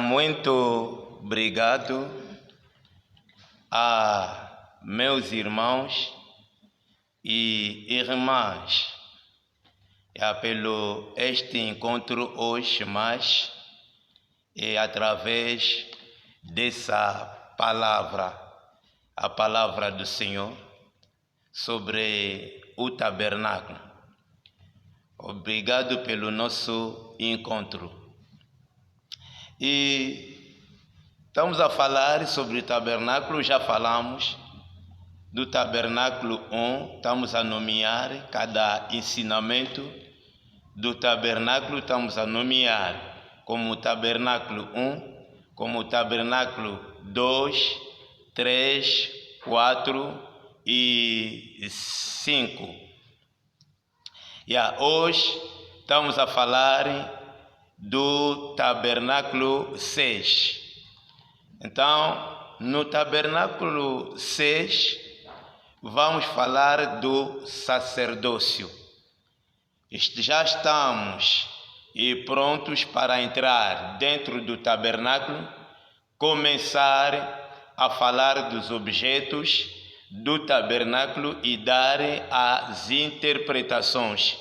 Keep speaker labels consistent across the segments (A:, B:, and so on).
A: Muito obrigado a meus irmãos e irmãs pelo este encontro hoje, mas através dessa palavra, a palavra do Senhor sobre o tabernáculo. Obrigado pelo nosso encontro. E estamos a falar sobre o tabernáculo, já falamos do tabernáculo 1, estamos a nomear cada ensinamento do tabernáculo, estamos a nomear como tabernáculo 1, como tabernáculo 2, 3, 4 e 5. Hoje estamos a falar do tabernáculo 6. Então, no tabernáculo 6, vamos falar do sacerdócio. Já estamos prontos para entrar dentro do tabernáculo, começar a falar dos objetos do tabernáculo e dar as interpretações.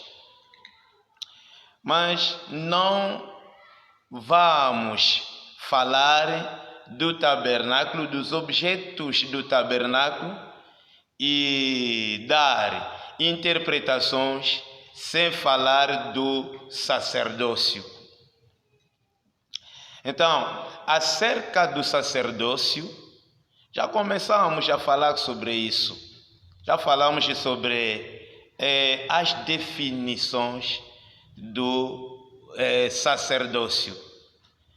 A: Mas não vamos falar do tabernáculo, dos objetos do tabernáculo e dar interpretações sem falar do sacerdócio. Então, acerca do sacerdócio, já começamos a falar sobre isso. Já falamos sobre as definições do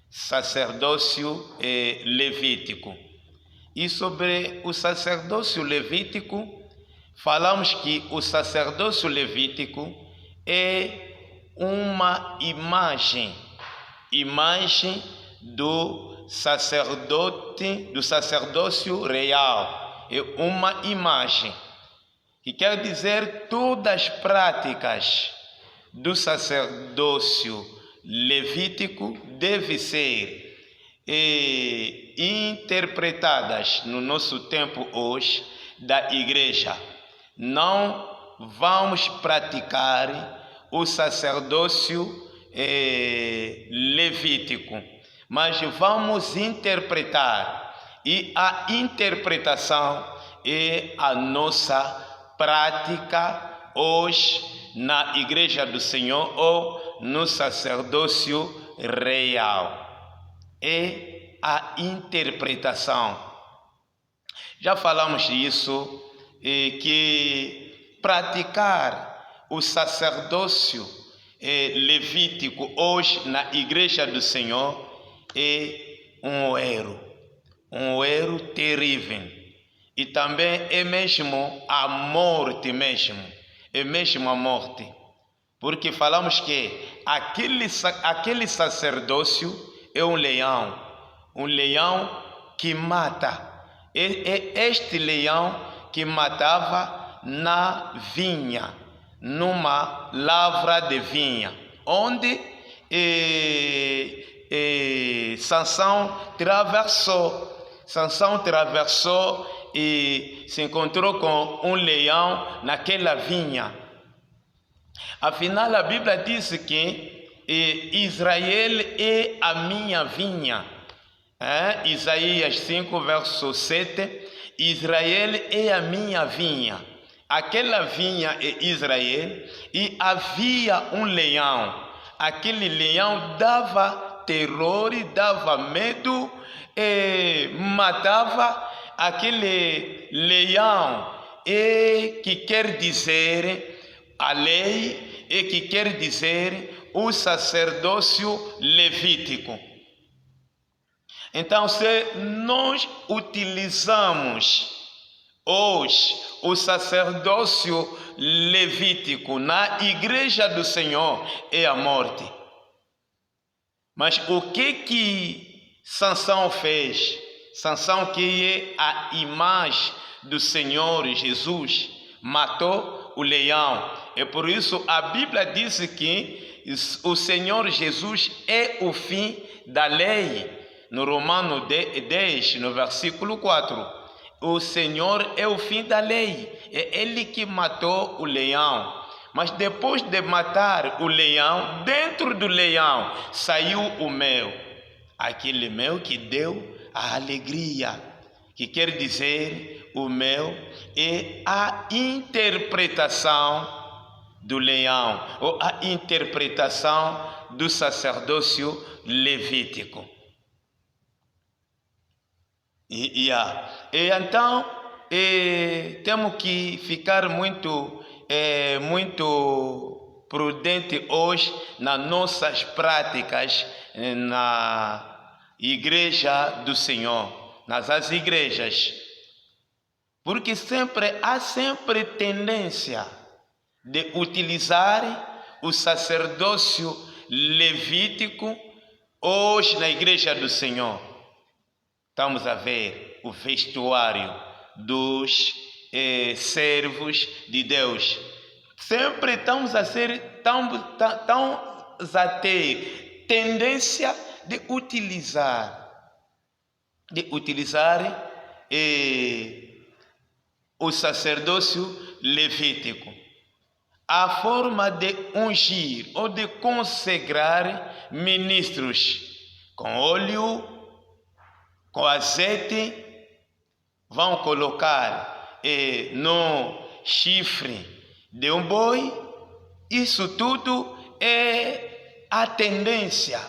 A: sacerdócio levítico. E sobre o sacerdócio levítico, falamos que o sacerdócio levítico é uma imagem do sacerdócio real. É uma imagem que quer dizer todas as práticas do sacerdócio levítico devem ser interpretadas no nosso tempo hoje da igreja. Não vamos praticar o sacerdócio levítico, mas vamos interpretar, e a interpretação é a nossa prática hoje na Igreja do Senhor ou no sacerdócio real. É a interpretação. Já falamos disso, que praticar o sacerdócio levítico hoje na Igreja do Senhor é um erro terrível. E também é mesmo a morte é mesmo a morte. Porque falamos que aquele sacerdócio é um leão que mata. É este leão que matava na vinha, numa lavra de vinha, onde Sansão atravessou e se encontrou com um leão naquela vinha. Afinal, a Bíblia diz que Israel é a minha vinha. Isaías 5, verso 7. Israel é a minha vinha. Aquela vinha é Israel e havia um leão. Aquele leão dava terror, dava medo, matava. Aquele leão que quer dizer a lei, que quer dizer o sacerdócio levítico. Então, se nós utilizamos hoje o sacerdócio levítico na Igreja do Senhor, é a morte. Mas o que Sansão fez? Sansão, que é a imagem do Senhor Jesus, matou o leão. É por isso a Bíblia diz que o Senhor Jesus é o fim da lei. No Romano 10, no versículo 4. O Senhor é o fim da lei. É Ele que matou o leão. Mas depois de matar o leão, dentro do leão saiu o mel. Aquele mel que deu a alegria. Que quer dizer, o mel é a interpretação do leão, ou a interpretação do sacerdócio levítico. E então, temos que ficar muito prudente hoje nas nossas práticas na igreja do Senhor, nas igrejas, porque há sempre tendência de utilizar o sacerdócio levítico hoje na igreja do Senhor. Estamos a ver o vestuário dos servos de Deus. Sempre estamos a ter tendência de utilizar o sacerdócio levítico. A forma de ungir ou de consagrar ministros com óleo, com azeite, vão colocar no chifre de um boi. Isso tudo é a tendência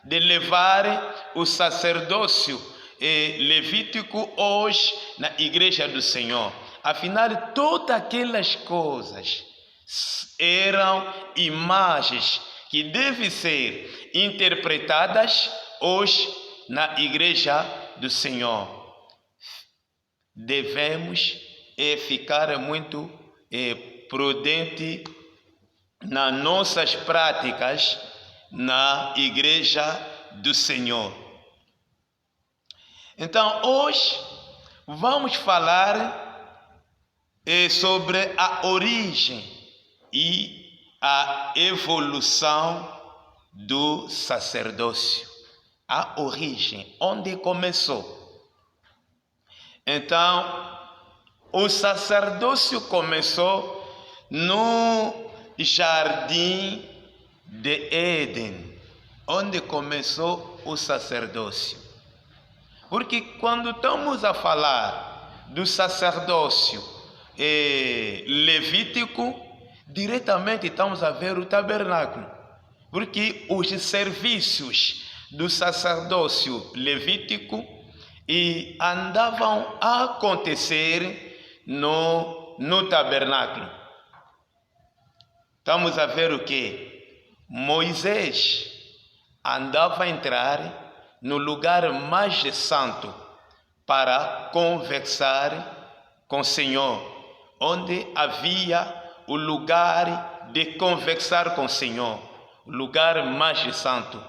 A: de levar o sacerdócio levítico hoje na igreja do Senhor. Afinal, todas aquelas coisas eram imagens que devem ser interpretadas hoje na igreja do Senhor. Devemos ficar muito prudente nas nossas práticas na igreja do Senhor. Então, hoje vamos falar sobre a origem e a evolução do sacerdócio. A origem, onde começou. Então, o sacerdócio começou no jardim de Éden, onde começou o sacerdócio. Porque quando estamos a falar do sacerdócio levítico, diretamente estamos a ver o tabernáculo. Porque os serviços do sacerdócio levítico andavam a acontecer no tabernáculo. Estamos a ver o que? Moisés andava a entrar no lugar mais santo para conversar com o Senhor, onde havia o lugar de conversar com o Senhor, o lugar mais santo,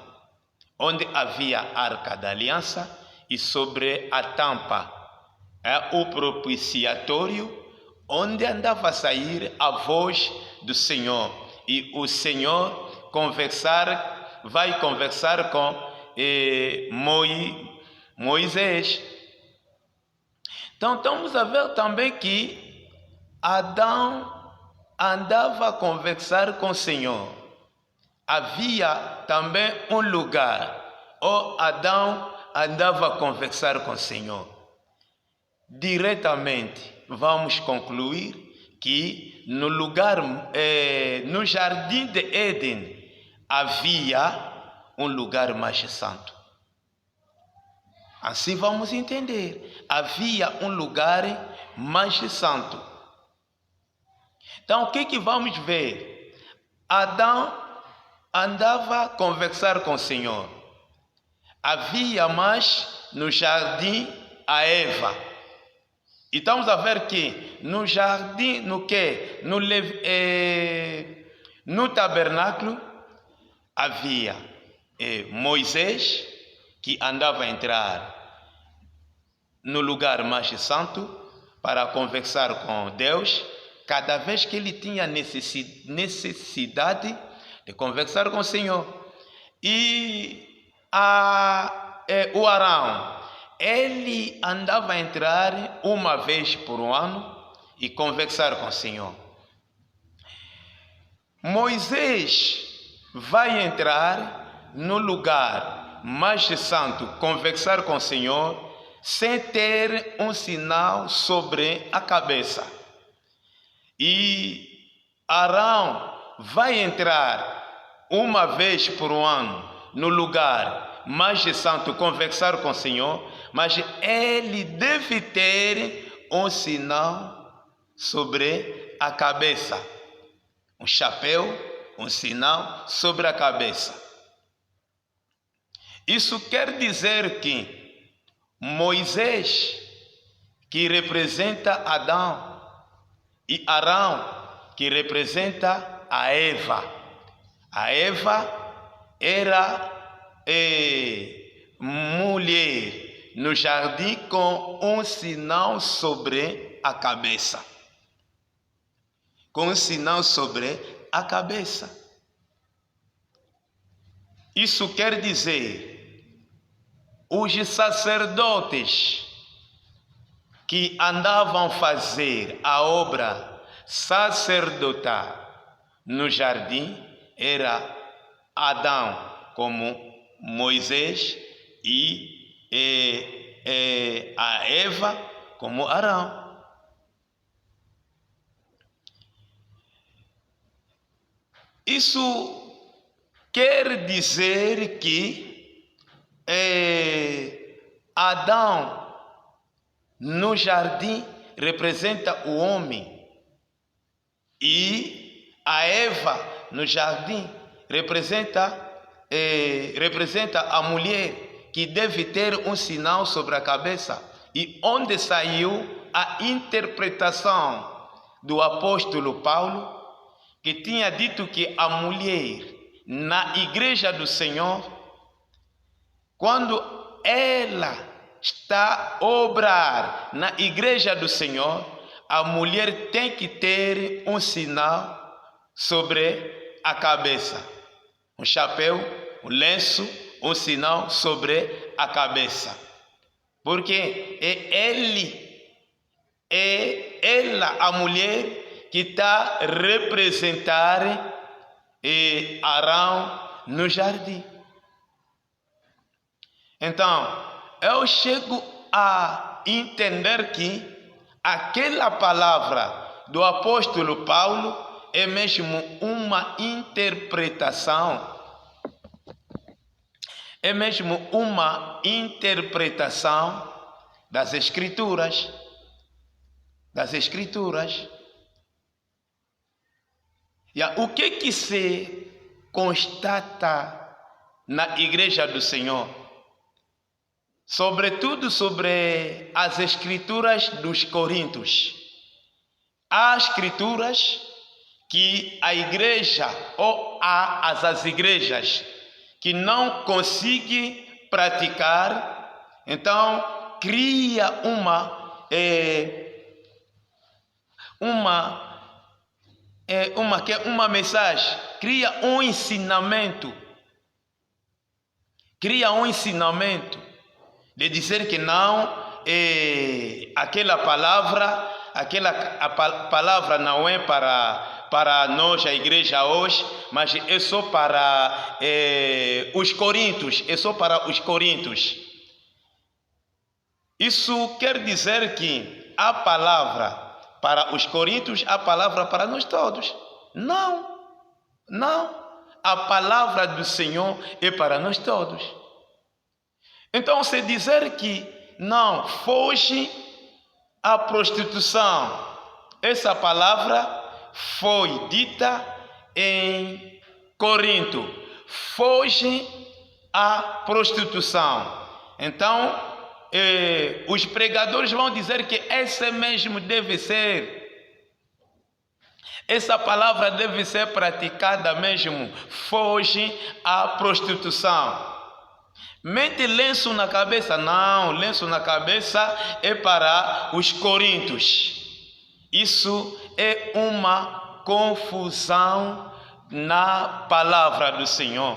A: onde havia a Arca da Aliança e sobre a tampa o propiciatório, onde andava a sair a voz do Senhor. E o Senhor vai conversar com Moisés. Então estamos a ver também que Adão andava a conversar com o Senhor. Havia também um lugar onde Adão andava a conversar com o Senhor. Diretamente vamos concluir que no jardim de Éden havia um lugar mais santo. Assim vamos entender. Havia um lugar mais santo. Então o que vamos ver? Adão andava a conversar com o Senhor. Havia mais no jardim a Eva. E estamos a ver que no jardim, no tabernáculo, havia Moisés, que andava a entrar no lugar mais santo para conversar com Deus. Cada vez que ele tinha necessidade de conversar com o Senhor, E o Arão, ele andava a entrar uma vez por ano e conversar com o Senhor. Moisés vai entrar no lugar mais santo, conversar com o Senhor, sem ter um sinal sobre a cabeça. E Arão vai entrar uma vez por ano no lugar mais santo, conversar com o Senhor, mas ele deve ter um sinal sobre a cabeça. Um chapéu, um sinal sobre a cabeça. Isso quer dizer que Moisés, que representa Adão, e Arão, que representa a Eva. A Eva era mulher no jardim com um sinal sobre a cabeça. Com um sinal sobre a cabeça. Isso quer dizer, os sacerdotes que andavam a fazer a obra sacerdotal no jardim era Adão como Moisés e a Eva como Arão. Isso quer dizer que Adão no jardim representa o homem e a Eva no jardim representa a mulher, que deve ter um sinal sobre a cabeça. E onde saiu a interpretação do apóstolo Paulo, que tinha dito que a mulher na igreja do Senhor, quando ela está a obrar na igreja do Senhor, a mulher tem que ter um sinal sobre a cabeça. Um chapéu, um lenço, um sinal sobre a cabeça. Porque é ela, a mulher, que está a representar Arão no jardim. Então, eu chego a entender que aquela palavra do apóstolo Paulo é mesmo uma interpretação. É mesmo uma interpretação das Escrituras. Das Escrituras. O que se constata na igreja do Senhor? Sobretudo sobre as Escrituras dos Coríntios. Há escrituras que a igreja ou as igrejas que não conseguem praticar, então cria uma mensagem, cria um ensinamento de dizer que não, aquela palavra não é para nós, a igreja hoje, mas é só para os coríntios, é só para os coríntios. Isso quer dizer que a palavra para os coríntios, a palavra para nós todos. Não. A palavra do Senhor é para nós todos. Então, se dizer que não foge à prostituição, essa palavra foi dita em Corinto. Foge à prostituição. Então, os pregadores vão dizer que esse mesmo deve ser. Essa palavra deve ser praticada mesmo. Foge à prostituição. Mete lenço na cabeça. Não, lenço na cabeça é para os coríntios. Isso é uma confusão na palavra do Senhor.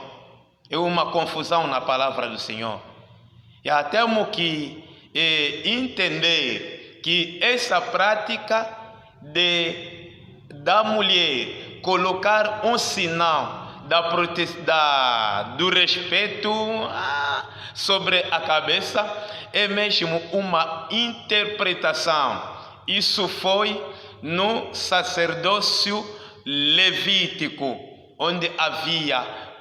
A: É uma confusão na palavra do Senhor. E temos que entender que essa prática da mulher colocar um sinal do respeito sobre a cabeça é mesmo uma interpretação. Isso foi no sacerdócio levítico, onde havia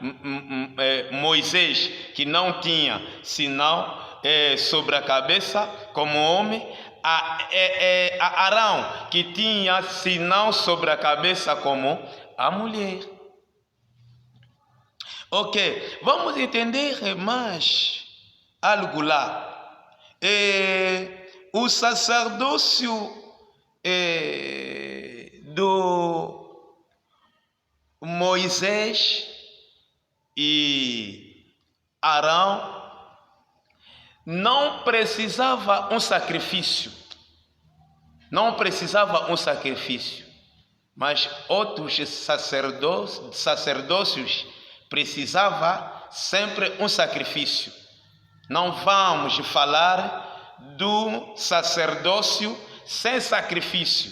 A: Moisés, que não tinha sinal sobre a cabeça como homem, Arão, que tinha sinal sobre a cabeça como a mulher. Ok, vamos entender mais algo lá. O sacerdócio do Moisés e Arão não precisava um sacrifício. Não precisava um sacrifício. Mas outros sacerdócios precisavam sempre um sacrifício. Não vamos falar do sacerdócio sem sacrifício.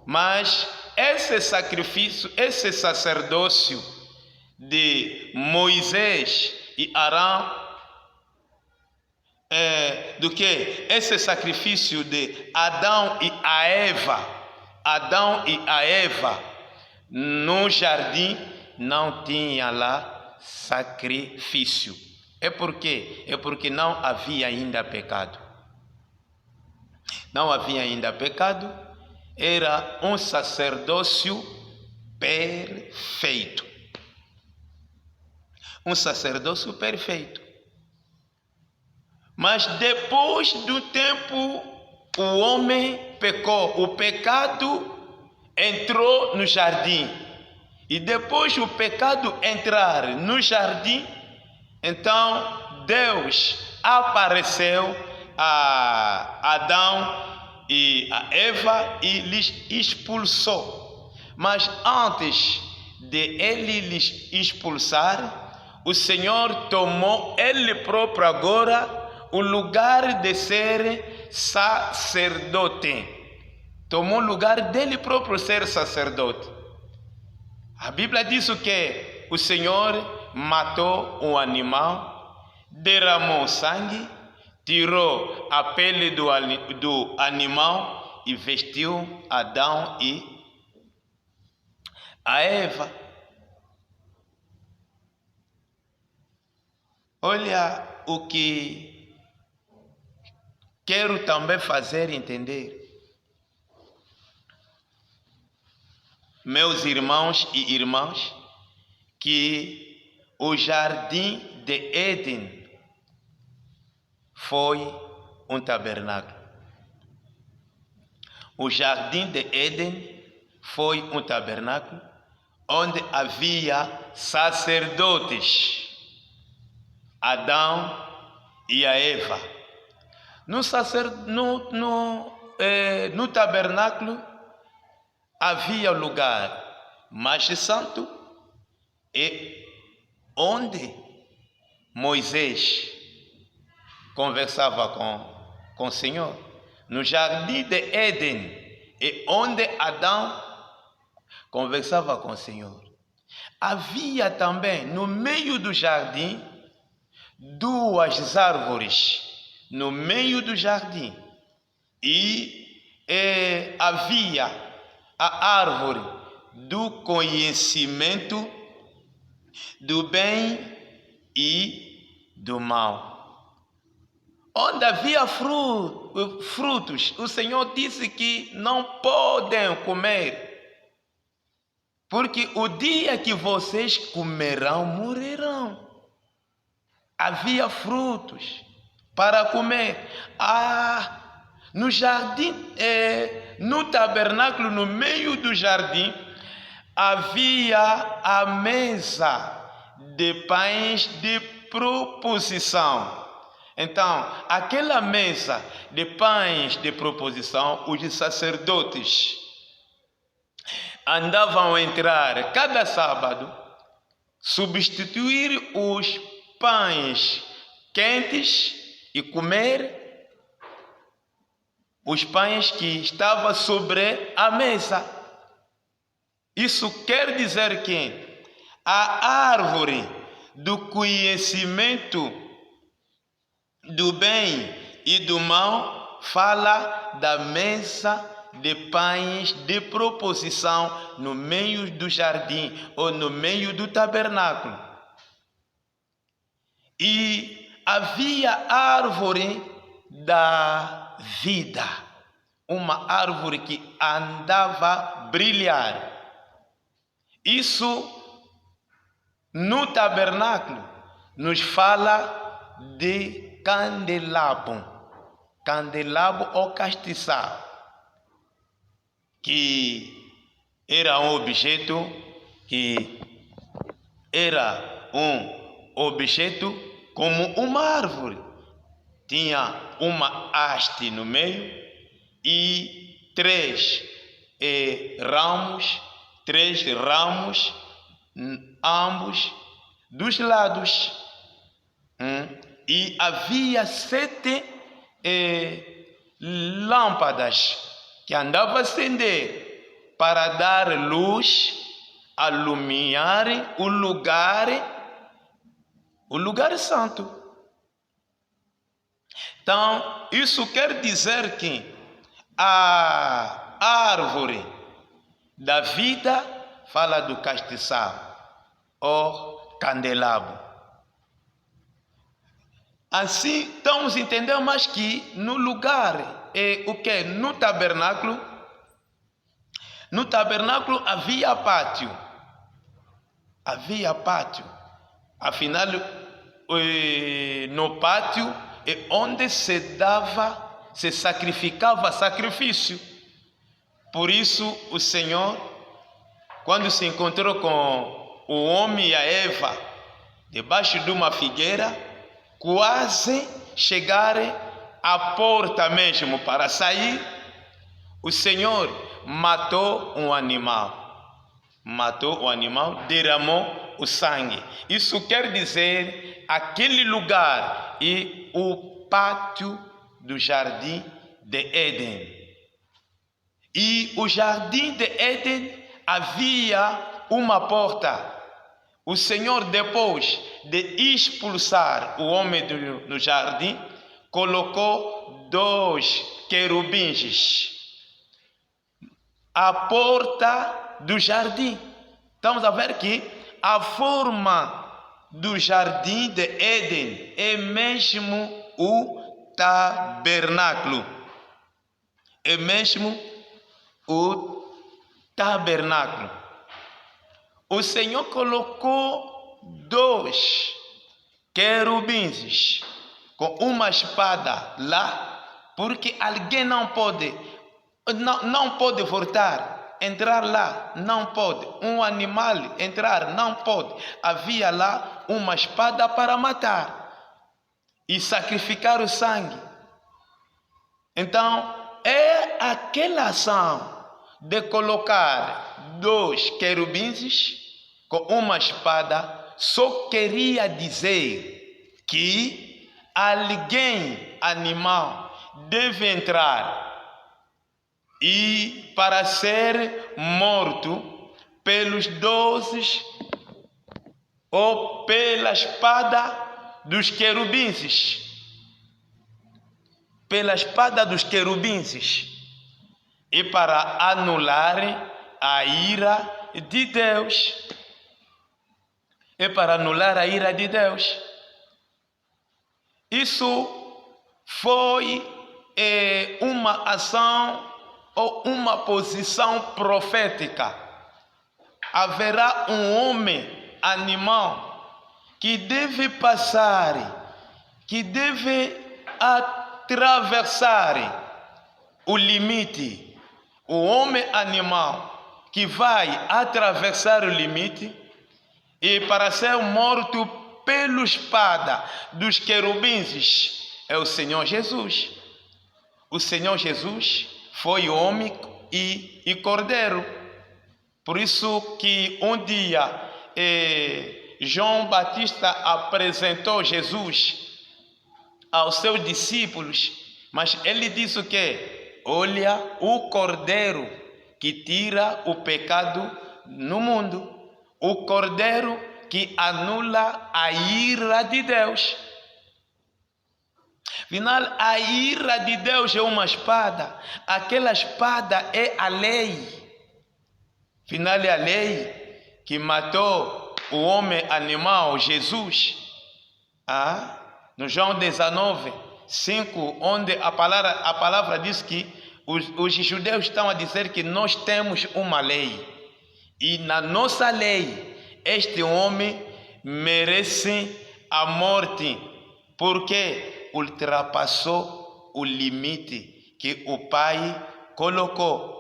A: Mas esse sacrifício, esse sacerdócio de Moisés e Arão, do que? Esse sacrifício de Adão e a Eva no jardim não tinha lá sacrifício. É por quê? É porque não havia ainda pecado. Não havia ainda pecado. Era um sacerdócio perfeito. Um sacerdócio perfeito. Mas depois do tempo, o homem pecou. O pecado entrou no jardim. E depois o pecado entrar no jardim, então Deus apareceu a Adão e a Eva e lhes expulsou. Mas antes de ele lhes expulsar, o Senhor tomou ele próprio agora o lugar de ser sacerdote. Tomou o lugar dele próprio ser sacerdote. A Bíblia diz que o Senhor matou um animal, derramou sangue, tirou a pele do animal e vestiu Adão e a Eva. Olha o que quero também fazer entender. Meus irmãos e irmãs, que o jardim de Éden foi um tabernáculo. O jardim de Éden foi um tabernáculo onde havia sacerdotes, Adão e a Eva. No tabernáculo havia o lugar mais santo e onde Moisés conversava com o Senhor. No jardim de Éden e onde Adão conversava com o Senhor. Havia também no meio do jardim duas árvores no meio do jardim e havia a árvore do conhecimento do bem e do mal. Onde havia frutos, o Senhor disse que não podem comer, porque o dia que vocês comerão, morrerão. Havia frutos para comer. No jardim, no tabernáculo, no meio do jardim, havia a mesa de pães de proposição. Então, aquela mesa de pães de proposição, os sacerdotes andavam a entrar cada sábado substituir os pães quentes e comer os pães que estavam sobre a mesa. Isso quer dizer que a árvore do conhecimento do bem e do mal fala da mesa de pães de proposição no meio do jardim ou no meio do tabernáculo. E havia a árvore da vida, uma árvore que andava a brilhar. Isso no tabernáculo nos fala de candelabro, ou castiçal, que era um objeto como uma árvore. Tinha uma haste no meio e três ramos, ambos dos lados. E havia 7 lâmpadas que andavam a acender para dar luz, alumiar o lugar santo. Então, isso quer dizer que a árvore da vida fala do castiçal ou candelabro. Assim, estamos entendendo mais que no lugar, no tabernáculo. No tabernáculo havia pátio. Afinal, no pátio é onde se sacrificava sacrifício. Por isso, o Senhor, quando se encontrou com o homem e a Eva, debaixo de uma figueira, quase chegar à porta mesmo para sair, o Senhor matou um animal, derramou o sangue. Isso quer dizer aquele lugar e o pátio do jardim de Éden. E o jardim de Éden havia uma porta. O Senhor, depois de expulsar o homem do jardim, colocou 2 querubins à porta do jardim. Estamos a ver que a forma do jardim de Éden é mesmo o tabernáculo. O Senhor colocou 2 querubins com uma espada lá, porque alguém não pode voltar, entrar lá, não pode. Um animal entrar, não pode. Havia lá uma espada para matar e sacrificar o sangue. Então, é aquela ação de colocar 2 querubins com uma espada, só queria dizer que animal, deve entrar e para ser morto pelos 12 ou pela espada dos querubins. E para anular a ira de Deus. Isso foi uma ação ou uma posição profética. Haverá um homem animal que deve passar, que deve atravessar o limite. O homem animal que vai atravessar o limite e para ser morto pela espada dos querubins é o Senhor Jesus. O Senhor Jesus foi homem e cordeiro. Por isso que um dia João Batista apresentou Jesus aos seus discípulos, mas ele disse o quê? Olha o Cordeiro que tira o pecado no mundo, o Cordeiro que anula a ira de Deus. Afinal, a ira de Deus é uma espada, aquela espada é a lei. Afinal, é a lei que matou o homem animal, Jesus. No João 19, 5, onde a palavra diz que os judeus estão a dizer que nós temos uma lei. E na nossa lei, este homem merece a morte, porque ultrapassou o limite que o Pai colocou.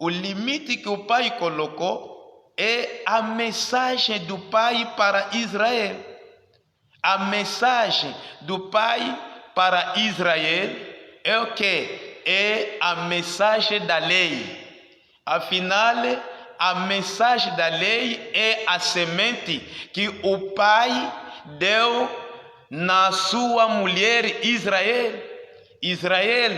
A: O limite que o Pai colocou é a mensagem do Pai para Israel. A mensagem do Pai para Israel é o que? É a mensagem da lei. Afinal, a mensagem da lei é a semente que o Pai deu na sua mulher Israel. Israel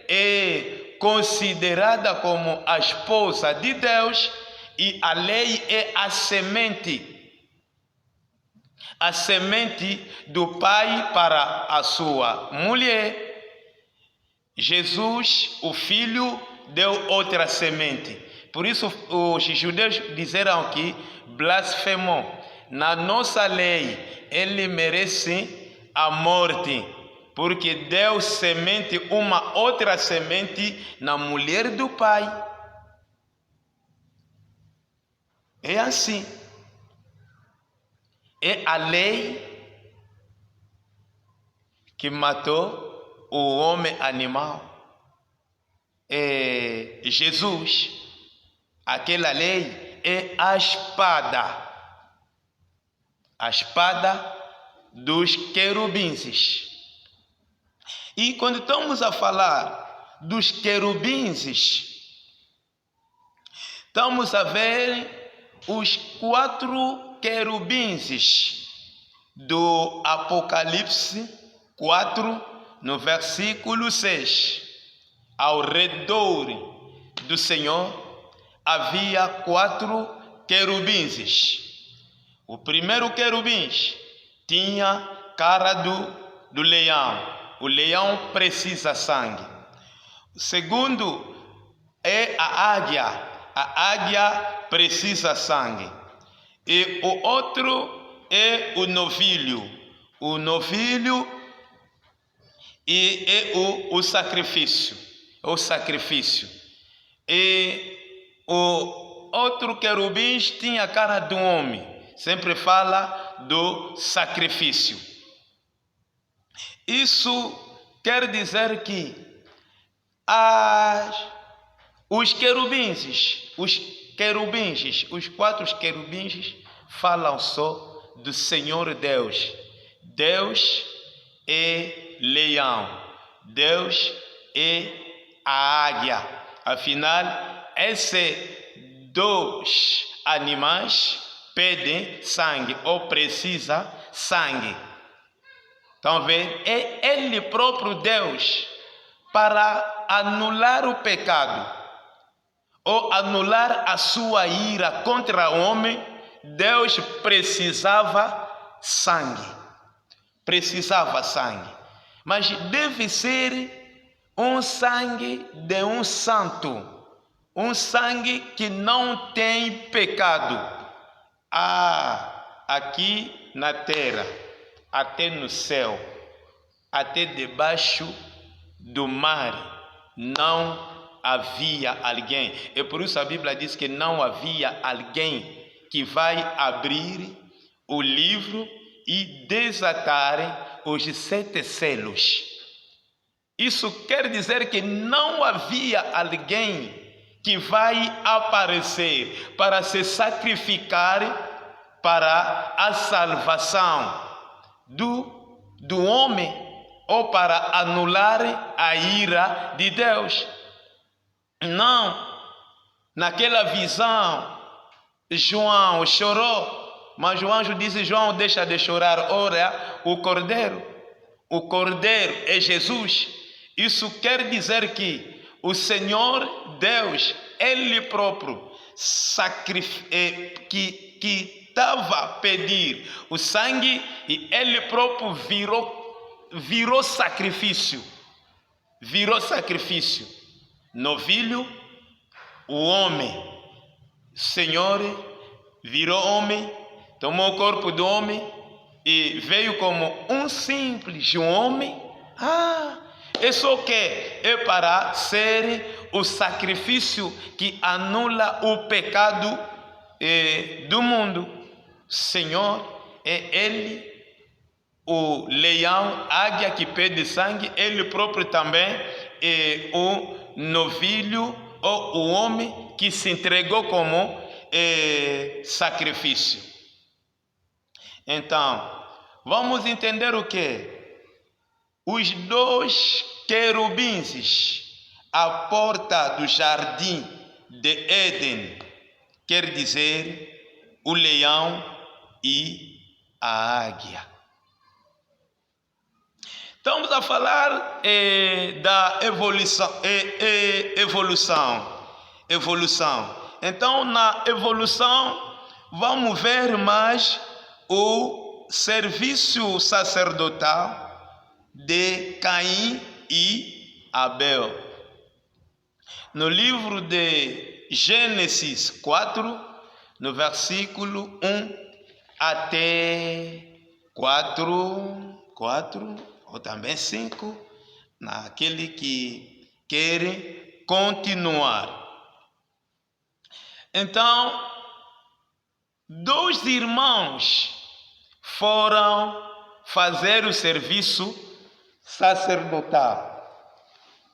A: é considerada como a esposa de Deus e a lei é a semente do pai para a sua mulher. Jesus, o Filho, deu outra semente. Por isso os judeus disseram que blasfemou. Na nossa lei, ele merece a morte, porque deu semente, uma outra semente na mulher do pai. É assim. É a lei que matou o homem animal. É Jesus. Aquela lei é a espada. A espada dos querubins. E quando estamos a falar dos querubins, estamos a ver os 4 querubins do Apocalipse 4, no versículo 6. Ao redor do Senhor havia 4 querubins. O primeiro querubim tinha cara do leão. O leão precisa sangue. O segundo é a águia. A águia precisa sangue. E o outro é o novilho. O novilho é o sacrifício. O sacrifício. E o outro querubim tinha a cara de um homem. Sempre fala do sacrifício. Isso quer dizer que os 4 querubins falam só do Senhor Deus. Deus é leão, Deus é a águia. Afinal, esses 2 animais pedem sangue ou precisa sangue. Estão vendo? É Ele próprio Deus para anular o pecado ou anular a sua ira contra o homem. Deus precisava sangue. Precisava sangue. Mas deve ser um sangue de um santo. Um sangue que não tem pecado. Aqui na terra, até no céu, até debaixo do mar, não havia alguém. É por isso a Bíblia diz que não havia alguém que vai abrir o livro e desatar os 7 selos. Isso quer dizer que não havia alguém que vai aparecer para se sacrificar para a salvação do homem ou para anular a ira de Deus. Não. Naquela visão, João chorou Mas o anjo disse: João, deixa de chorar, ora o Cordeiro. O Cordeiro é Jesus. Isso quer dizer que o Deus, Ele próprio, que estava a pedir o sangue, e Ele próprio virou sacrifício. Virou sacrifício. Novilho, o homem. Senhor virou homem, tomou o corpo do homem e veio como um simples homem. É só que é para ser o sacrifício que anula o pecado do mundo. Senhor é Ele, o leão, águia que pede sangue. Ele próprio também é o novilho, ou o homem que se entregou como sacrifício. Então, vamos entender o que? Os 2 querubins à porta do jardim de Éden, quer dizer o leão e a águia. Estamos a falar da evolução. Então, na evolução, vamos ver mais o serviço sacerdotal de Caim e Abel. No livro de Gênesis 4, no versículo 1 até 4 ou também 5, naquele que quer continuar. Então, 2 irmãos foram fazer o serviço sacerdotal,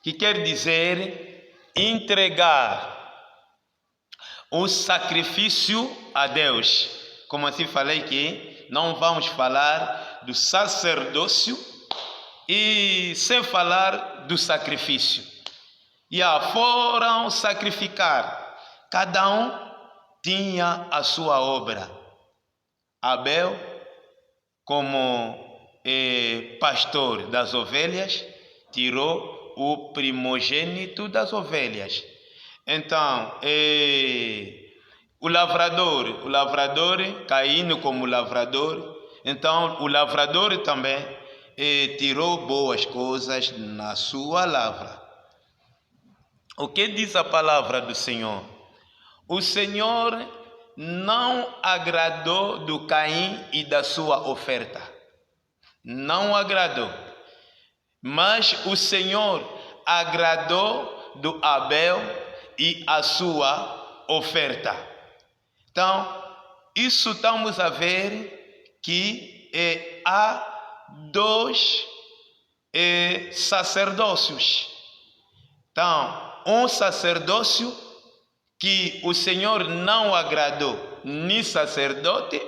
A: que quer dizer entregar o sacrifício a Deus. Como assim falei que não vamos falar do sacerdócio e sem falar do sacrifício. E foram sacrificar. Cada um tinha a sua obra. Abel, como pastor das ovelhas, tirou o primogênito das ovelhas. Então, o lavrador, Caim como lavrador, então o lavrador também tirou boas coisas na sua lavra. O que diz a palavra do Senhor? O Senhor não agradou do Caim e da sua oferta. Não agradou. Mas o Senhor agradou do Abel e a sua oferta. Então, isso estamos a ver que há 2 sacerdócios. Então, um sacerdócio que o Senhor não agradou, nem sacerdote,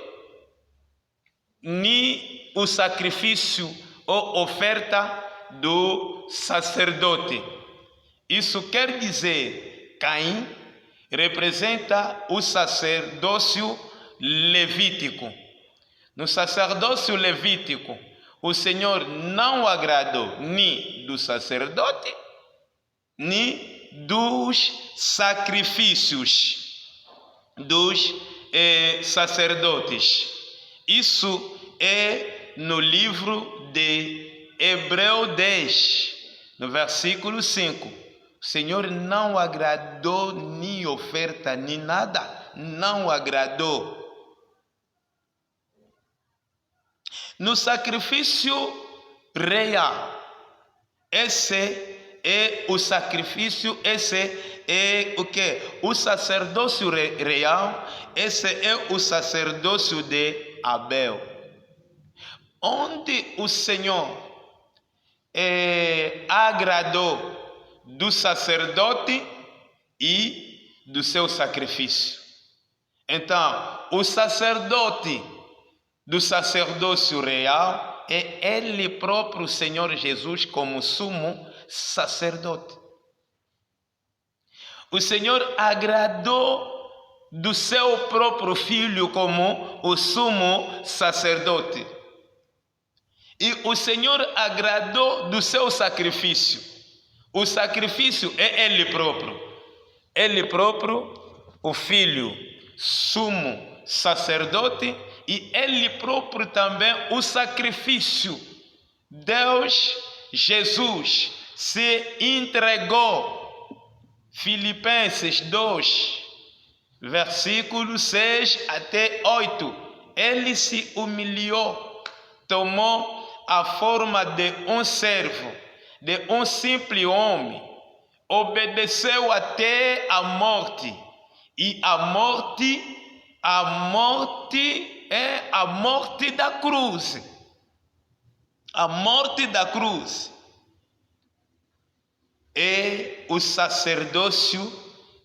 A: nem o sacrifício ou oferta do sacerdote. Isso quer dizer, Caim representa o sacerdócio levítico. No sacerdócio levítico, o Senhor não agradou nem do sacerdote, nem dos sacrifícios dos sacerdotes. Isso é no livro de Hebreu 10, no versículo 5. O Senhor não agradou nem oferta, nem nada. Não agradou. No sacrifício real, esse é o sacrifício, esse é o que? O sacerdócio real, esse é o sacerdócio de Abel. Onde o Senhor agradou do sacerdote e do seu sacrifício. Então, o sacerdote do sacerdócio real é Ele próprio, o Senhor Jesus, como sumo sacerdote. O Senhor agradou do seu próprio filho como o sumo sacerdote. E o Senhor agradou do seu sacrifício. O sacrifício é Ele próprio. Ele próprio, o Filho, sumo sacerdote, e Ele próprio também o sacrifício. Deus, Jesus, se entregou. Filipenses 2, versículo 6 até 8. Ele se humilhou, tomou a forma de um servo, de um simples homem, obedeceu até a morte, e a morte é a morte da cruz. A morte da cruz é o sacerdócio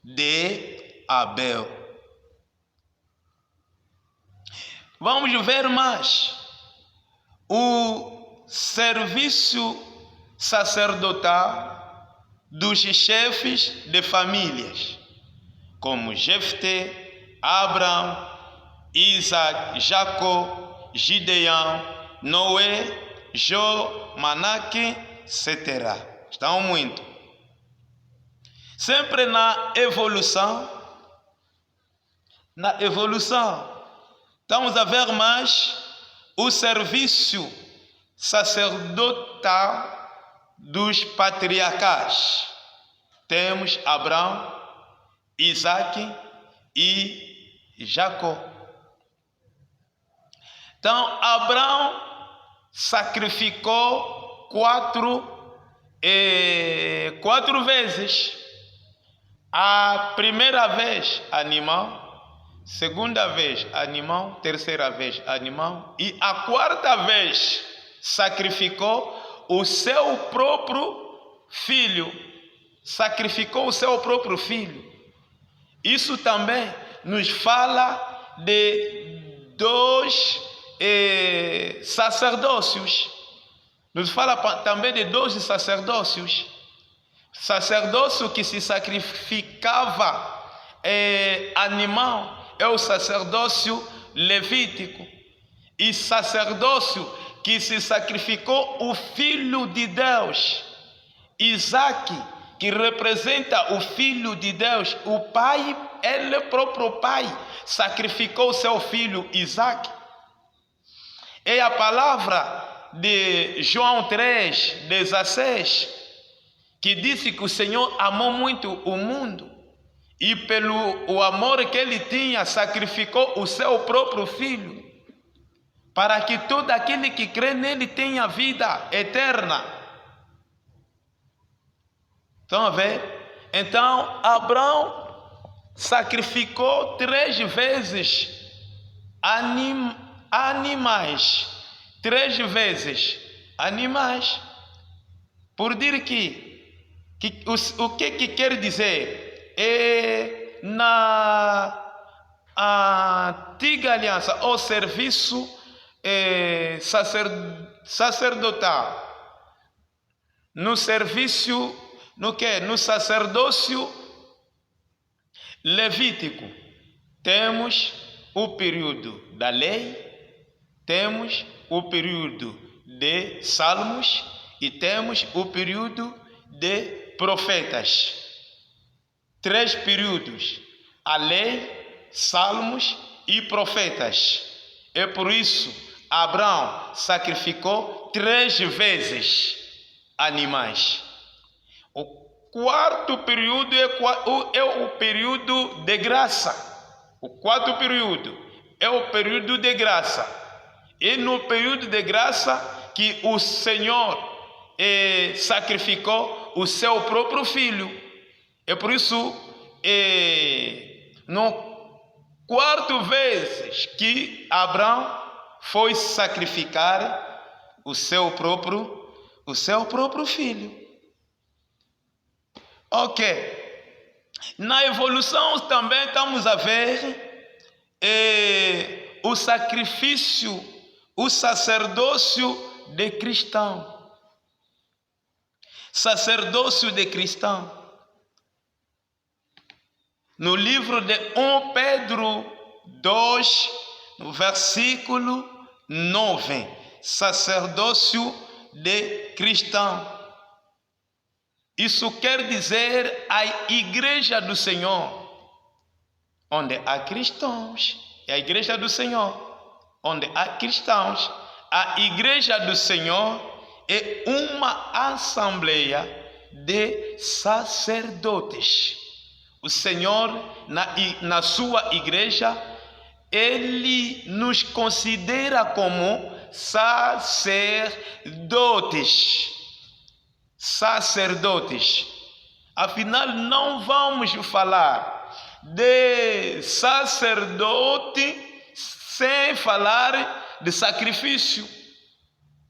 A: de Abel. Vamos ver mais. O serviço sacerdotal dos chefes de famílias, como Jefté, Abraão, Isaac, Jacó, Gideão, Noé, Jó, Manaque, etc. Estão muito. Sempre na evolução, estamos a ver mais o serviço sacerdotal dos patriarcais. Temos Abraão, Isaac e Jacó. Então, Abraão sacrificou quatro vezes. A primeira vez, animal. Segunda vez, animal. Terceira vez, animal. E a quarta vez, sacrificou o seu próprio filho. Sacrificou o seu próprio filho. Isso também nos fala de dois sacerdócios. Nos fala também de dois sacerdócios. Sacerdócio que se sacrificava animal é o sacerdócio levítico. E sacerdócio que se sacrificou o Filho de Deus, Isaac, que representa o Filho de Deus, o Pai, ele próprio Pai, sacrificou seu filho Isaac. É a palavra de João 3,16, que disse que o Senhor amou muito o mundo, e pelo o amor que ele tinha, sacrificou o seu próprio filho, para que todo aquele que crê nele tenha vida eterna. Estão a ver? Então, Abraão sacrificou 3 vezes animais. 3 vezes animais. Por dir o que quer dizer? Na antiga aliança, o serviço sacerdotal, no serviço, no sacerdócio levítico, temos o período da lei, temos o período de salmos e temos o período de profetas. 3 períodos: a lei, salmos e profetas. É por isso Abraão sacrificou 3 vezes animais. O quarto período é o período de graça. O quarto período é o período de graça. E no período de graça que o Senhor sacrificou o seu próprio filho. É por isso, no quarto vezes que Abraão foi sacrificar o seu próprio filho. Ok. Na evolução também estamos a ver o sacrifício, o sacerdócio de cristão. Sacerdócio de cristão. no livro de 1 Pedro 2, no versículo 9, sacerdócio de cristão. Isso quer dizer a igreja do Senhor, onde há cristãos, é a igreja do Senhor, onde há cristãos. A igreja do Senhor é uma assembleia de sacerdotes. O Senhor, na sua igreja, Ele nos considera como sacerdotes. Sacerdotes. Afinal, não vamos falar de sacerdote sem falar de sacrifício.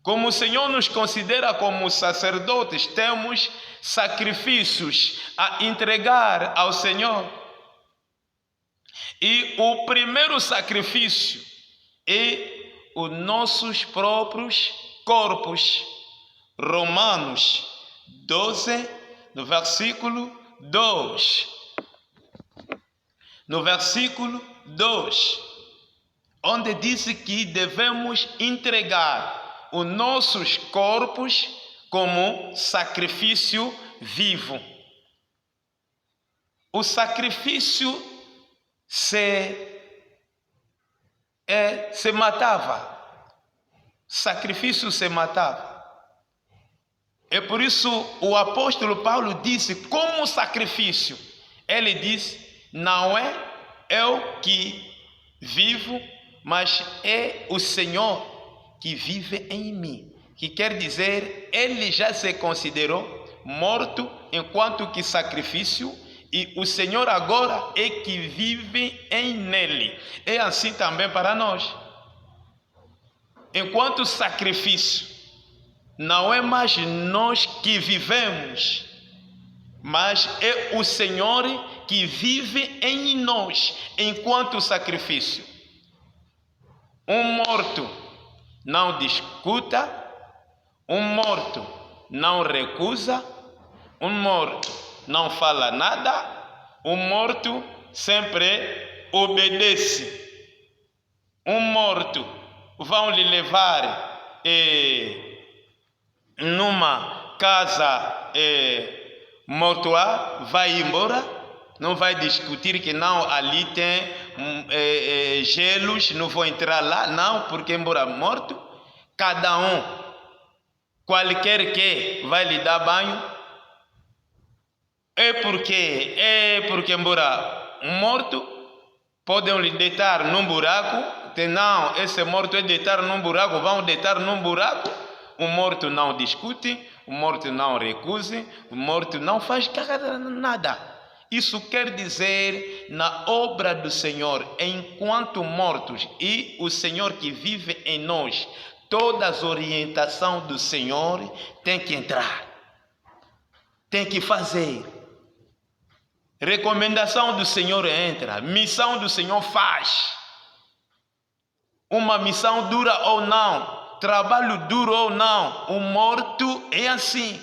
A: Como o Senhor nos considera como sacerdotes, temos sacrifícios a entregar ao Senhor. E o primeiro sacrifício é os nossos próprios corpos. Romanos 12, no versículo 2. No versículo 2, onde diz que devemos entregar os nossos corpos como sacrifício vivo. O sacrifício se matava. Sacrifício se matava. É por isso o apóstolo Paulo disse, como sacrifício, ele diz, não é eu que vivo, mas é o Senhor que vive em mim. Que quer dizer, ele já se considerou morto enquanto que sacrifício, e o Senhor agora é que vive em nele. É assim também para nós. Enquanto sacrifício, não é mais nós que vivemos, mas é o Senhor que vive em nós enquanto sacrifício. Um morto não discuta, um morto não recusa, um morto não fala nada, um morto sempre obedece. Um morto vão lhe levar numa casa mortuária, vai embora, não vai discutir que não, ali tem gelos, não vou entrar lá, não, porque embora morto, cada um, qualquer que vai lhe dar banho, é porque embora morto, podem lhe deitar num buraco, não, esse morto é deitar num buraco, vão deitar num buraco. O morto não discute, o morto não recusa, o morto não faz nada. Isso quer dizer, na obra do Senhor, enquanto mortos, e o Senhor que vive em nós, toda a orientação do Senhor tem que entrar, tem que fazer. Recomendação do Senhor entra, missão do Senhor faz. Uma missão dura ou não, trabalho duro ou não, o morto é assim.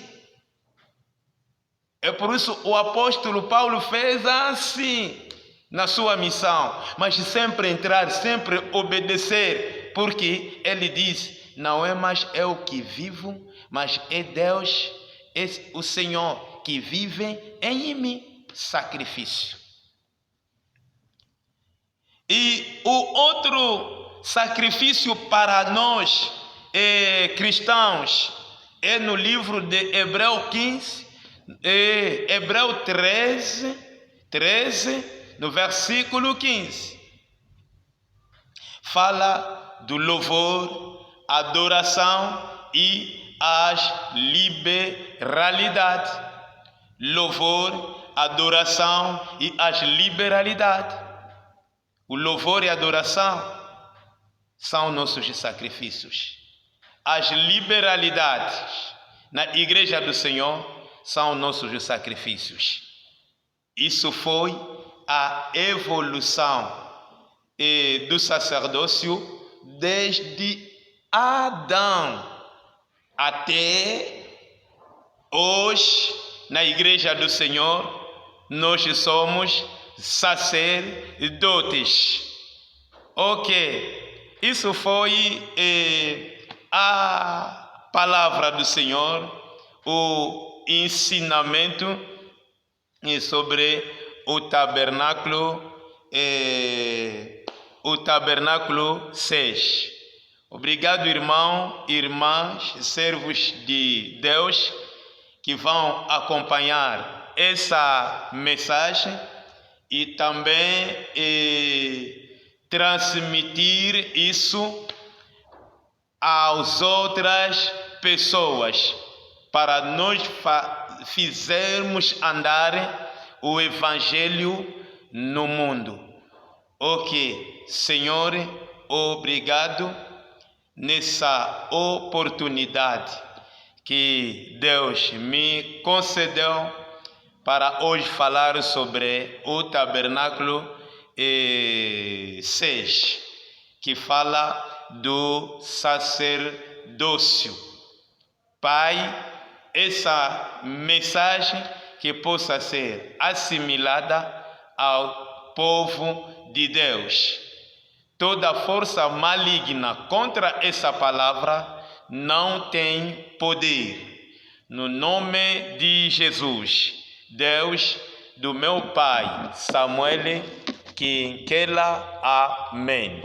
A: É por isso o apóstolo Paulo fez assim na sua missão, mas sempre entrar, sempre obedecer, porque ele diz, não é mais eu que vivo, mas é Deus, é o Senhor que vive em mim. Sacrifício. E o outro sacrifício para nós cristãos é no livro de Hebreu 15, Hebreu 13, no versículo 15. Fala do louvor, adoração e as liberalidades. Louvor, adoração e as liberalidades. O louvor e a adoração são nossos sacrifícios. As liberalidades na igreja do Senhor são nossos sacrifícios. Isso foi a evolução do sacerdócio desde Adão até hoje. Na igreja do Senhor, nós somos sacerdotes. Ok, isso foi a palavra do Senhor, o ensinamento sobre o tabernáculo 6. Obrigado, irmão, irmãs, servos de Deus que vão acompanhar essa mensagem e também transmitir isso às outras pessoas, para nós fizermos andar o Evangelho no mundo. Ok, Senhor, obrigado nessa oportunidade que Deus me concedeu para hoje falar sobre o tabernáculo 6, que fala do sacerdócio. Pai, essa mensagem que possa ser assimilada ao povo de Deus. Toda força maligna contra essa palavra não tem poder. No nome de Jesus, Deus do meu pai Samuel Quinquela, amém.